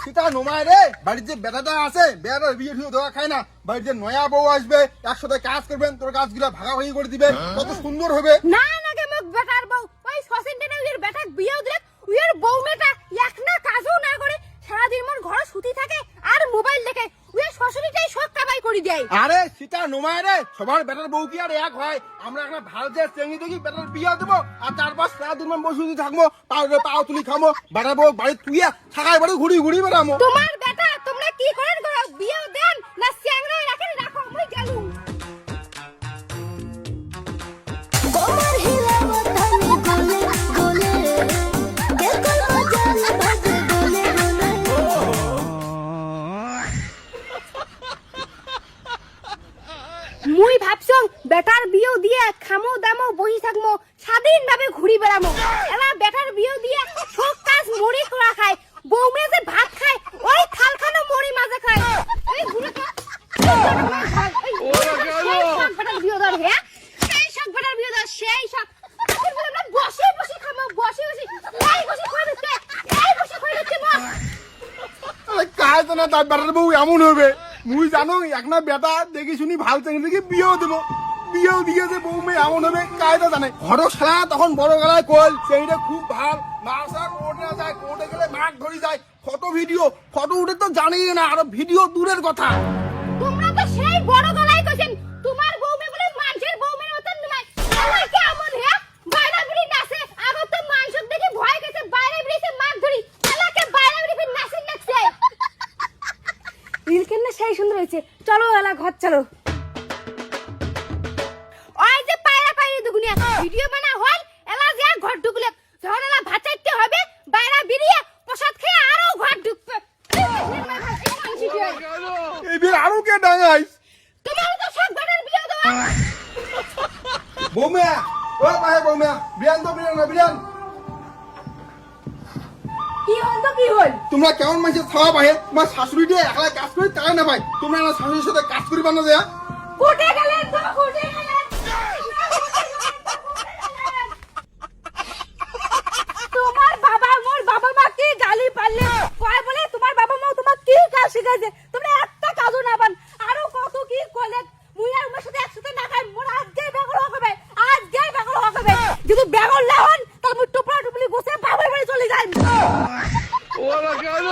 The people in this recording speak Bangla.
সেটা নোমায় রে, বাড়ির যে বেটাটা আছে বেটার বিয়ে ঠিক দেওয়া খায় না, বাড়ির যে নয়া বউ আসবে একসাথে কাজ করবেন, তোর কাজগুলো ভাগাভাগি করে দিবে, কত সুন্দর হবে। না না গে মোক বেটার বউ ওই সসেন্টেনে উইর বেটাক বিয়েও দিলে উইর বউ মেটা এক না কাজও না করে সারা দিন মন ঘরে সুতি থাকে আর মোবাইল দেখে উইর শ্বশুরিটাই সব কামাই করে দেয়। আরে সেটা নোমায় রে, সবার বেটার বউ কি আর এক হয়? আমরা একটা ভালো যে চেঙ্গি দেখি বেটার বিয়ে দেবো আর 4-5 সারা দিন বসে থাকবো, পাও তুলি খামো, বেটার বউ বাড়ি তুইয়া থাকায় বাড়ি ঘুরি ঘুরি বেড়ামো। তোমার বেটা তোমরা কি করেন গো, বিয়েও দেন না চ্যাংড়ায় রাখেন, রাখো মই গেলুম। তোমার হিলাওয়াত আমি গলে গলে দেখল মজাল বাজে গলে গলে। মুই ভাবছং বেটার বিয়েও দিয়ে খামো দামো বহি থাকমো, স্বাধীন ভাবে ঘুরি বেড়ামো। এলা বেটার বিয়েও দিয়ে সব কাজ মরি করা খায়, বউ মেয়ে যে ভাত খায় ওই থালখানো মরি মাঝে খায়। এই ঘুরে খা বেটার বিয়ে ধর হে, সেই সব বেটার বিয়ে ধর সেই সব বসে বসে খামো, বসে বসে এই বসে খাই দিচ্ছে, এই বসে খাই দিচ্ছে মা। কাজ না তার বেটার বউ এমন হবে, মুই জানো এক না বেটা দেখি শুনি ভাল চেঙ্গি দেখি বিয়েও দেবো, বিয়েও দিয়ে যে বউ মেয়ে এমন হবে কায়দা জানে। ঘর সারা তখন বড় গলায় কল সেইটা খুব ভাল, মাসা কোর্টে যায়, কোর্টে গেলে মাঠ ধরি যায়, ফটো উঠে তো জানেই না, আরো ভিডিও দূরের কথা। তোমরা তো সেই বড় গলায় কইছেন তোমার বউ মেয়ে বলে মানুষের বউ মেয়ের মতন নয়, আমার কেমন হে বাইরে বিড়ি নাচে, আগত তো মানুষ দেখে ভয় গেছে, বাইরে বিড়িতে মাছ ধরি এলাকে বাইরে বিড়ি নাচেন নাচছে। রিল কেন সেই সুন্দর হয়েছে, চলো এলা ঘর চলো। ওই যে পায়রা পায়রি দুগুনিয়া ভিডিও বানা হল, এলা যা ঘর ঢুকলে যখন এলা ভাত চাইতে হবে বাইরে বিড়িয়ে প্রসাদ খেয়ে আরো ঘর ঢুকবে। এই বিয়ে আরো কে ডাঙাইস তোমার তো সব ঘরের বিয়ে দেওয়া। বউ মেয়া, ও পাহে বউ মেয়া, বিয়ান তো বিয়ান না বিয়ান। কি হল তো কি হল? তোমরা কেমন মানুষের খাওয়া পাহে, তোমার শাশুড়ি দিয়ে একলা কাজ করে তাই না ভাই, তোমরা না শাশুড়ির সাথে কাজ করিবা না দেয়া। কোটে গেলেন তো কোটে গেলেন। তোমার বাবা মোর বাবা মা কি গালি পারলে কয় বলে তোমার বাবা মা তোমার কি কাজ শিখাইছে, তোমরা একটা কাজও না পান, আরো কত কি কইলে মুই আর ওর সাথে একসাথে না খাই, মোর আজকে বেগল হবে, আজকে বেগল হবে, যদি বেগল না হন তাহলে মুই টুপড়া টুপলি বসে বাবার বাড়ি চলে যাই। ওরা কেন